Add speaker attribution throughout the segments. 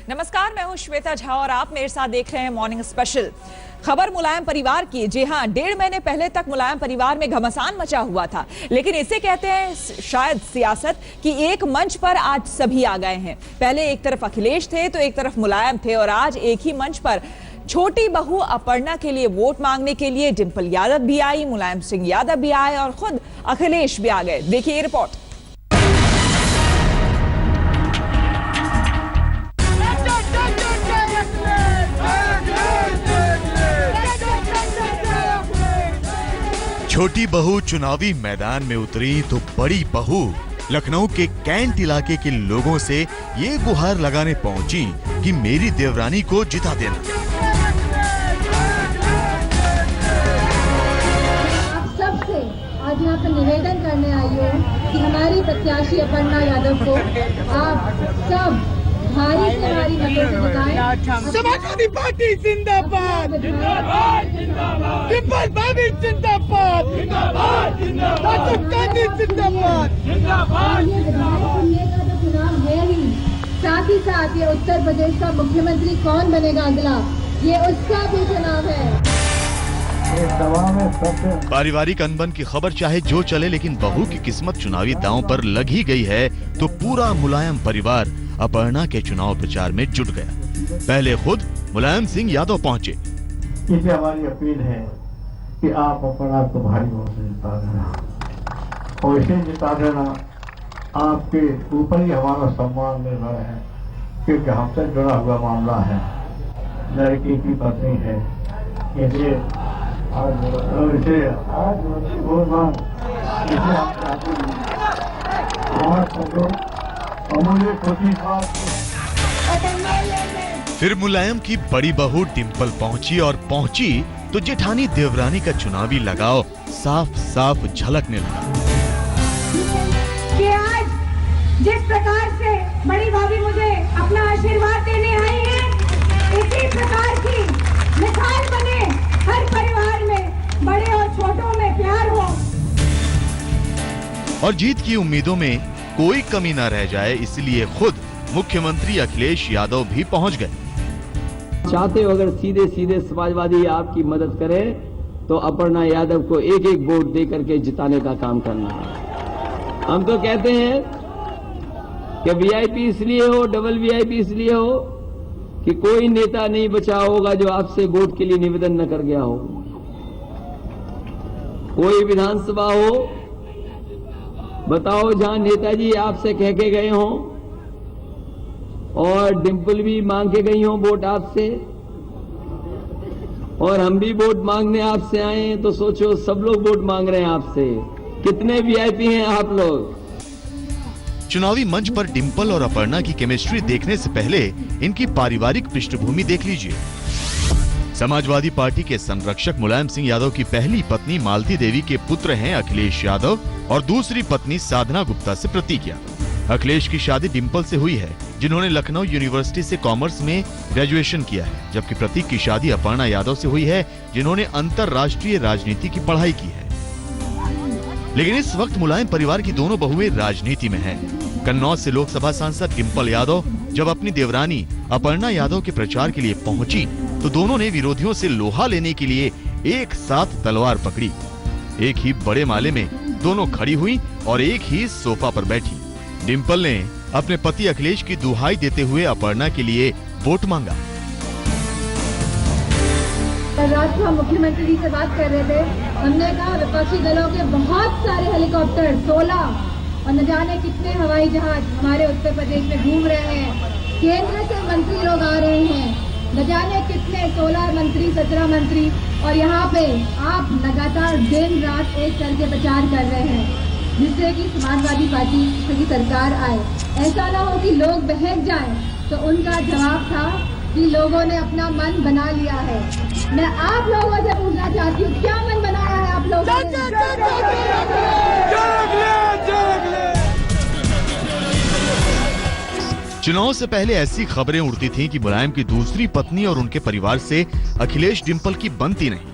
Speaker 1: नमस्कार, मैं हूं श्वेता झा और आप मेरे साथ देख रहे हैं मॉर्निंग स्पेशल। खबर मुलायम परिवार की। जी हां, 1.5 महीने पहले तक मुलायम परिवार में घमासान मचा हुआ था, लेकिन इसे कहते हैं शायद सियासत कि एक मंच पर आज सभी आ गए हैं। पहले एक तरफ अखिलेश थे तो एक तरफ मुलायम थे और आज एक ही मंच पर छोटी बहू अपर्णा के लिए वोट मांगने के लिए डिंपल यादव भी आई, मुलायम सिंह यादव भी आए और खुद अखिलेश भी आ गए। देखिए ये रिपोर्ट।
Speaker 2: छोटी बहू चुनावी मैदान में उतरी तो बड़ी बहू लखनऊ के कैंट इलाके के लोगों से ये गुहार लगाने पहुंची कि मेरी देवरानी को जिता देना।
Speaker 3: आप सबसे आज यहाँ पर निवेदन करने आई हूँ कि हमारी प्रत्याशी अपर्णा यादव को आप सब भारी से भारी मतों से जिताएं।
Speaker 4: समाजवादी पार्टी जिंदाबाद, डिंपल भाभी जिंदाबाद, राजीव गांधी जिंदाबाद।
Speaker 3: ये विधायक चुनने का तो चुनाव है ही, साथ ही साथ ये उत्तर प्रदेश का मुख्यमंत्री कौन बनेगा अगला, ये उसका भी चुनाव है।
Speaker 2: पारिवारिक अनबन की खबर चाहे जो चले, लेकिन बहू की किस्मत चुनावी दांव पर लग ही गई है तो पूरा मुलायम परिवार अपर्णा के चुनाव प्रचार में जुट गया। पहले खुद मुलायम सिंह यादव पहुंचे।
Speaker 5: इसे हमारी अपील है कि आप अपर्णा को भारी वोट से जिता देना और इसे जिता देना आपके ऊपर ही हमारा सम्मान निर्भर है, क्योंकि हमसे जुड़ा हुआ मामला है। लड़की की पत्नी है, इसे
Speaker 2: फिर मुलायम की बड़ी बहू डिंपल पहुंची और पहुंची तो जेठानी देवरानी का चुनावी लगाव साफ साफ झलकने लगा।
Speaker 3: कि आज जिस प्रकार से बड़ी भाभी मुझे अपना आशीर्वाद देने आई है, इसी प्रकार की मिसाल बने हर परिवार में, बड़े और छोटों में प्यार हो
Speaker 2: और जीत की उम्मीदों में कोई कमी न रह जाए, इसलिए खुद मुख्यमंत्री अखिलेश यादव भी पहुंच गए।
Speaker 6: चाहते हो अगर सीधे सीधे समाजवादी आपकी मदद करे तो अपर्णा यादव को एक एक वोट दे करके जिताने का काम करना है। हम तो कहते हैं कि वीआईपी इसलिए हो, डबल वीआईपी इसलिए हो कि कोई नेता नहीं बचा होगा जो आपसे वोट के लिए निवेदन न कर गया हो। कोई विधानसभा हो बताओ जहां नेताजी आपसे कह के गए हों और डिंपल भी मांग के गई हो वोट आपसे और हम भी वोट मांगने आपसे आए, तो सोचो सब लोग वोट मांग रहे हैं आपसे, कितने वीआईपी हैं आप लोग।
Speaker 2: चुनावी मंच पर डिंपल और अपर्णा की केमिस्ट्री देखने से पहले इनकी पारिवारिक पृष्ठभूमि देख लीजिए। समाजवादी पार्टी के संरक्षक मुलायम सिंह यादव की पहली पत्नी मालती देवी के पुत्र हैं अखिलेश यादव और दूसरी पत्नी साधना गुप्ता से प्रतीक यादव। अखिलेश की शादी डिंपल से हुई है, जिन्होंने लखनऊ यूनिवर्सिटी से कॉमर्स में ग्रेजुएशन किया है, जबकि प्रतीक की शादी अपर्णा यादव से हुई है, जिन्होंने अंतर्राष्ट्रीय राजनीति की पढ़ाई की है। लेकिन इस वक्त मुलायम परिवार की दोनों बहुएं राजनीति में हैं। कन्नौज से लोकसभा सांसद डिंपल यादव जब अपनी देवरानी अपर्णा यादव के प्रचार के लिए पहुंची तो दोनों ने विरोधियों से लोहा लेने के लिए एक साथ तलवार पकड़ी। एक ही बड़े माले में दोनों खड़ी हुई और एक ही सोफा पर बैठी। डिंपल ने अपने पति अखिलेश की दुहाई देते हुए अपर्णा के लिए वोट मांगा।
Speaker 3: रात को हम मुख्यमंत्री जी से बात कर रहे थे, हमने कहा विपक्षी दलों के बहुत सारे हेलीकॉप्टर 16 और न जाने कितने हवाई जहाज हमारे उत्तर प्रदेश में घूम रहे हैं, केंद्र से मंत्री लोग आ रहे हैं, न जाने कितने 16 मंत्री 17 मंत्री, और यहाँ पे आप लगातार दिन रात एक करके प्रचार कर रहे हैं जिससे कि समाजवादी पार्टी की सरकार आए। ऐसा ना हो कि लोग बहक जाएं। तो उनका जवाब था कि लोगों ने अपना मन बना लिया है। मैं आप लोगों से पूछना चाहती हूँ, क्या मन बनाया है आप लोगों ने?
Speaker 2: चुनाव से पहले ऐसी खबरें उड़ती थीं कि मुलायम की दूसरी पत्नी और उनके परिवार से अखिलेश डिंपल की बनती नहीं,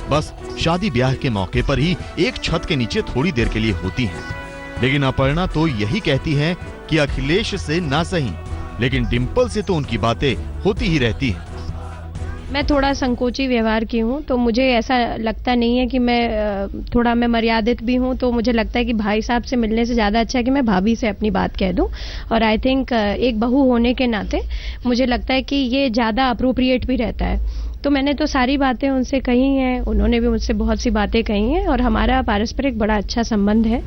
Speaker 2: बस शादी ब्याह के मौके पर ही एक छत के नीचे थोड़ी देर के लिए होती हैं। लेकिन अपर्णा तो यही कहती है कि अखिलेश से ना सही, लेकिन डिंपल से तो उनकी बातें होती ही रहती हैं।
Speaker 7: मैं थोड़ा संकोची व्यवहार की हूँ, तो मुझे ऐसा लगता नहीं है कि मैं मर्यादित भी हूँ, तो मुझे लगता है कि भाई साहब से मिलने से ज़्यादा अच्छा है कि मैं भाभी से अपनी बात कह दूँ। और आई थिंक एक बहू होने के नाते मुझे लगता है कि ये ज़्यादा अप्रोप्रिएट भी रहता है। तो मैंने तो सारी बातें उनसे कही हैं, उन्होंने भी मुझसे बहुत सी बातें कही हैं और हमारा पारस्परिक बड़ा अच्छा संबंध है।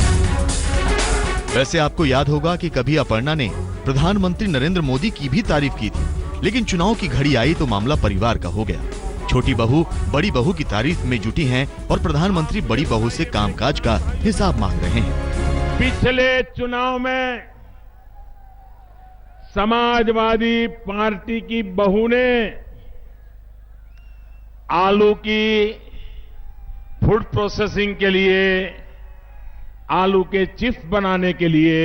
Speaker 2: वैसे आपको याद होगा कि कभी अपर्णा ने प्रधानमंत्री नरेंद्र मोदी की भी तारीफ की थी, लेकिन चुनाव की घड़ी आई तो मामला परिवार का हो गया। छोटी बहू बड़ी बहू की तारीफ में जुटी हैं और प्रधानमंत्री बड़ी बहू से कामकाज का हिसाब मांग रहे हैं।
Speaker 8: पिछले चुनाव में समाजवादी पार्टी की बहू ने आलू की फूड प्रोसेसिंग के लिए, आलू के चिप्स बनाने के लिए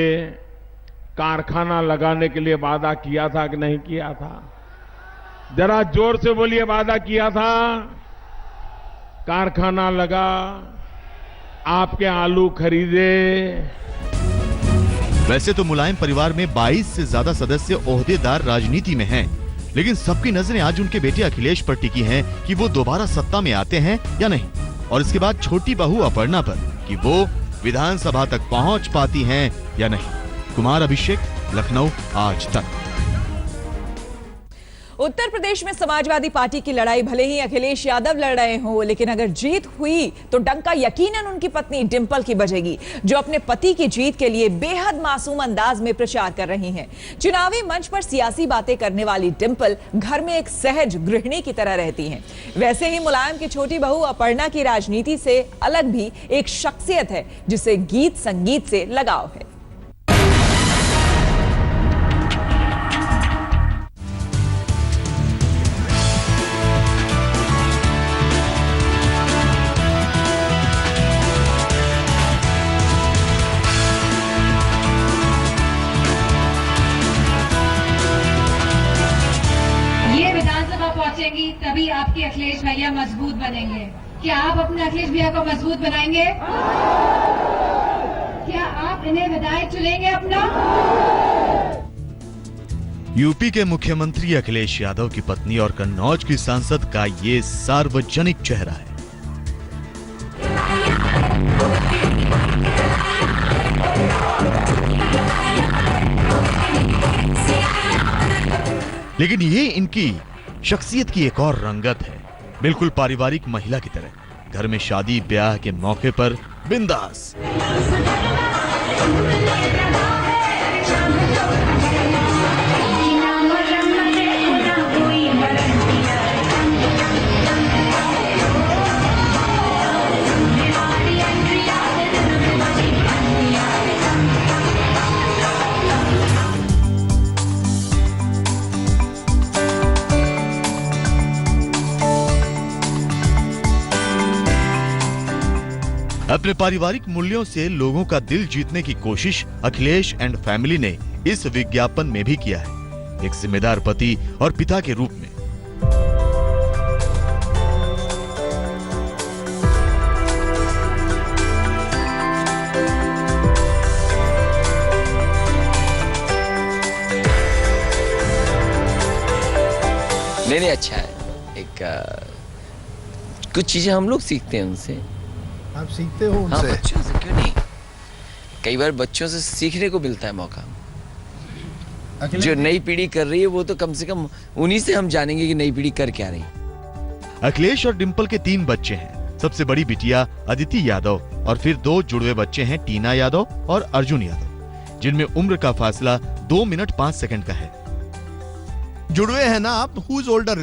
Speaker 8: कारखाना लगाने के लिए वादा किया था कि नहीं किया था? जरा जोर से बोलिए, वादा किया था? कारखाना लगा, आपके आलू खरीदे।
Speaker 2: वैसे तो मुलायम परिवार में 22 से ज्यादा सदस्य ओहदेदार राजनीति में हैं, लेकिन सबकी नजरें आज उनके बेटे अखिलेश पर टिकी हैं कि वो दोबारा सत्ता में आते हैं या नहीं, और इसके बाद छोटी बहू अपर्णा पर कि वो विधानसभा तक पहुंच पाती हैं या नहीं। कुमार अभिषेक, लखनऊ, आज तक।
Speaker 1: उत्तर प्रदेश में समाजवादी पार्टी की लड़ाई भले ही अखिलेश यादव लड़ रहे हों, लेकिन अगर जीत हुई तो डंका यकीनन उनकी पत्नी डिंपल की बजेगी, जो अपने पति की जीत के लिए बेहद मासूम अंदाज में प्रचार कर रही हैं। चुनावी मंच पर सियासी बातें करने वाली डिंपल घर में एक सहज गृहिणी की तरह रहती हैं। वैसे ही मुलायम की छोटी बहू अपर्णा की राजनीति से अलग भी एक शख्सियत है जिसे गीत संगीत से लगाव है।
Speaker 3: तभी आपके अखिलेश भैया मजबूत बनेंगे। क्या आप अपने अखिलेश भैया को मजबूत बनाएंगे? क्या आप इन्हें विधायक चुनेंगे अपना?
Speaker 2: यूपी के मुख्यमंत्री अखिलेश यादव की पत्नी और कन्नौज की सांसद का ये सार्वजनिक चेहरा है। लेकिन ये इनकी शख्सियत की एक और रंगत है, बिल्कुल पारिवारिक महिला की तरह। घर में शादी ब्याह के मौके पर बिंदास। अपने पारिवारिक मूल्यों से लोगों का दिल जीतने की कोशिश अखिलेश एंड फैमिली ने इस विज्ञापन में भी किया है, एक जिम्मेदार पति और पिता के रूप में।
Speaker 9: नहीं, अच्छा है। कुछ चीजें हम लोग सीखते हैं उनसे।
Speaker 10: आप सीखते हो उनसे?
Speaker 9: हाँ, बच्चों से क्यों नहीं, कई बार बच्चों से सीखने को मिलता है मौका। जो नई पीढ़ी कर रही है वो तो कम से कम उन्हीं से हम जानेंगे कि नई पीढ़ी कर क्या रही।
Speaker 2: अखिलेश और डिंपल के 3 बच्चे हैं। सबसे बड़ी बिटिया अदिति यादव और फिर 2 जुड़वे बच्चे हैं, टीना यादव और अर्जुन यादव, जिनमें उम्र का फासला 2 मिनट 5 सेकंड का है।
Speaker 10: जुड़वे हैं ना आप? Who is older?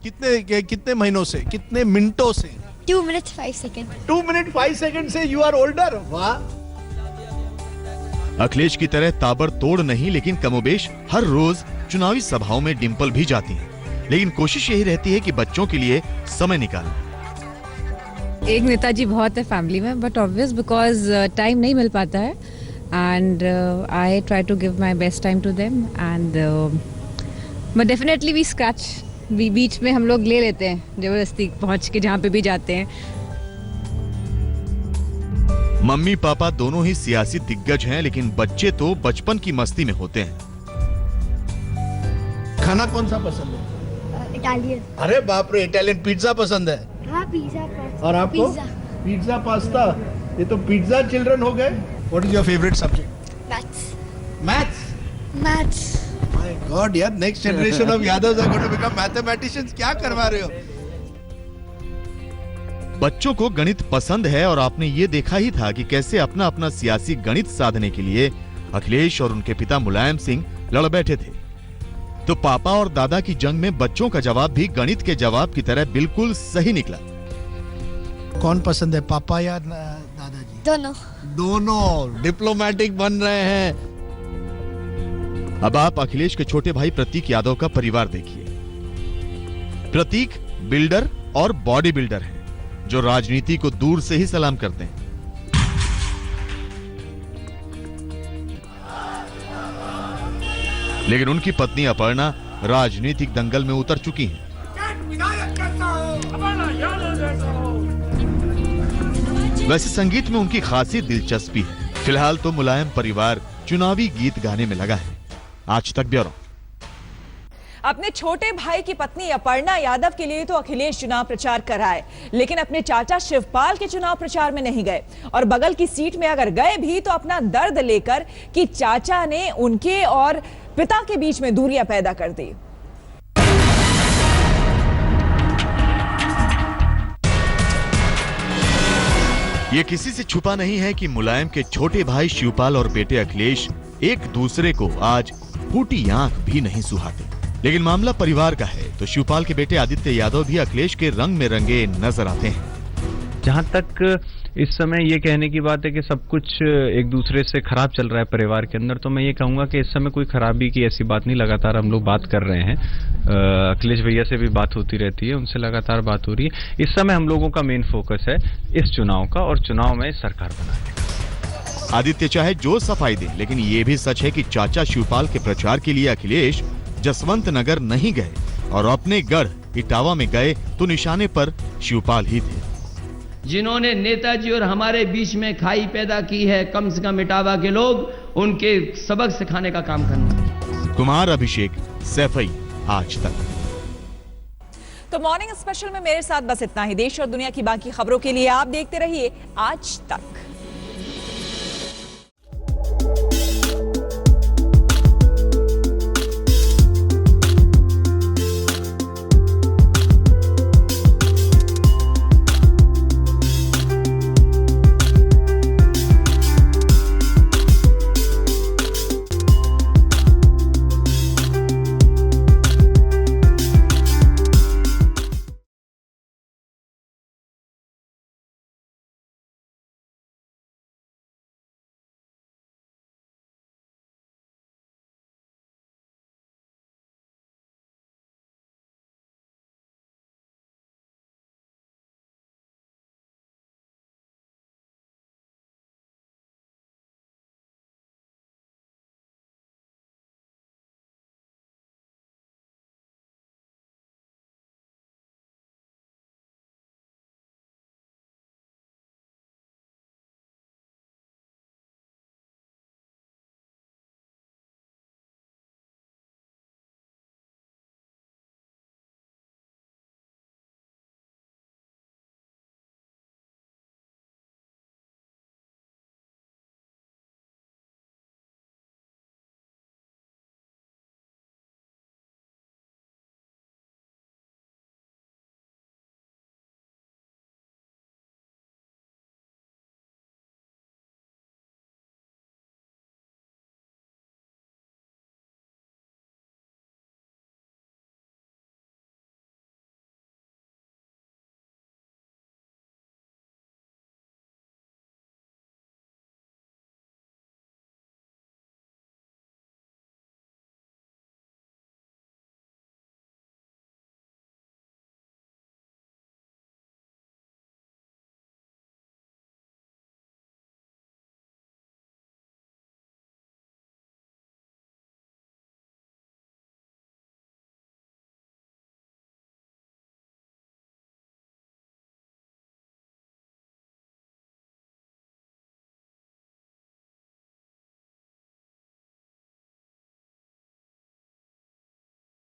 Speaker 10: कितने महीनों से, कितने मिनटों से?
Speaker 11: 2 minutes 5 seconds.
Speaker 10: 2 minute 5 seconds से you are older? वाह!
Speaker 2: अखिलेश की तरह ताबड़तोड़ नहीं, लेकिन कमोबेश हर रोज चुनावी सभाओं में डिंपल भी जाती हैं। लेकिन कोशिश यही रहती है कि बच्चों के लिए समय निकालें।
Speaker 12: एक नेताजी बहुत है फैमिली में, बट ऑब्वियस बिकॉज टाइम नहीं मिल पाता है, and I try to give my best time to them, and but definitely we scratch, बीच में हम लोग ले लेते हैं जबरदस्ती पहुंच के जहां पे भी जाते हैं।
Speaker 2: मम्मी पापा दोनों ही सियासी दिग्गज हैं, लेकिन बच्चे तो बचपन की मस्ती में होते हैं।
Speaker 10: खाना कौन सा पसंद है?
Speaker 11: इटालियन।
Speaker 10: अरे बाप रे, इटालियन पिज्जा पसंद है।
Speaker 11: हाँ, पिज्जा पास्ता।
Speaker 10: और आपको? Pizza pasta. ये तो पिज्जा चिल्ड्रन हो गए। What is your favourite subject?
Speaker 11: Maths.
Speaker 10: Maths.
Speaker 11: Maths.
Speaker 10: My god यार, next generation of Yadavs are going to become mathematicians. क्या करवा रहे हो?
Speaker 2: बच्चों को गणित पसंद है और आपने ये देखा ही था कि कैसे अपना अपना सियासी गणित साधने के लिए अखिलेश और उनके पिता मुलायम सिंह लड़ बैठे थे। तो पापा और दादा की जंग में बच्चों का जवाब भी गणित के जवाब की तरह बिल्कुल सही निकला।
Speaker 10: कौन पसंद है, पापा या दादाजी?
Speaker 11: दोनों।
Speaker 10: दोनों डिप्लोमेटिक बन रहे हैं।
Speaker 2: अब आप अखिलेश के छोटे भाई प्रतीक यादव का परिवार देखिए। प्रतीक बिल्डर और बॉडी बिल्डर है जो राजनीति को दूर से ही सलाम करते हैं। लेकिन उनकी पत्नी अपर्णा राजनीतिक दंगल में उतर चुकी हैं। वैसे संगीत में उनकी खासी दिलचस्पी है। फिलहाल तो मुलायम परिवार चुनावी गीत गाने में लगा है। आज तक ब्यूरो।
Speaker 1: अपने छोटे भाई की पत्नी अपर्णा यादव के लिए तो अखिलेश चुनाव प्रचार कराए, लेकिन अपने चाचा शिवपाल के चुनाव प्रचार में नहीं गए। और बगल की सीट में अगर गए भी तो अपना दर्द लेकर कि चाचा ने उनके और पिता के बीच में दूरियां पैदा कर दी।
Speaker 2: ये किसी से छुपा नहीं है कि मुलायम के छोटे भाई शिवपाल और बेटे अखिलेश एक दूसरे को आज फूटी आंख भी नहीं सुहाते। लेकिन मामला परिवार का है तो शिवपाल के बेटे आदित्य यादव भी अखिलेश के रंग में रंगे नजर आते हैं।
Speaker 13: जहां तक इस समय ये कहने की बात है कि सब कुछ एक दूसरे से खराब चल रहा है परिवार के अंदर, तो मैं ये कहूंगा कि इस समय कोई खराबी की ऐसी बात नहीं। लगातार हम लोग बात कर रहे हैं। अखिलेश भैया से भी बात होती रहती है, उनसे लगातार बात हो रही है। इस समय हम लोगों का मेन फोकस है इस चुनाव का और चुनाव में सरकार बनाने का।
Speaker 2: आदित्य चाहे जो सफाई दे, लेकिन ये भी सच है कि चाचा शिवपाल के प्रचार के लिए अखिलेश जसवंत नगर नहीं गए और अपने गढ़ इटावा में गए तो निशाने पर शिवपाल ही थे।
Speaker 6: जिन्होंने नेताजी और हमारे बीच में खाई पैदा की है, कम से कम इटावा के लोग उनके सबक सिखाने का काम करना।
Speaker 2: कुमार अभिषेक, सैफई, आज तक।
Speaker 1: तो मॉर्निंग स्पेशल में मेरे साथ बस इतना ही। देश और दुनिया की बाकी खबरों के लिए आप देखते रहिए आज तक।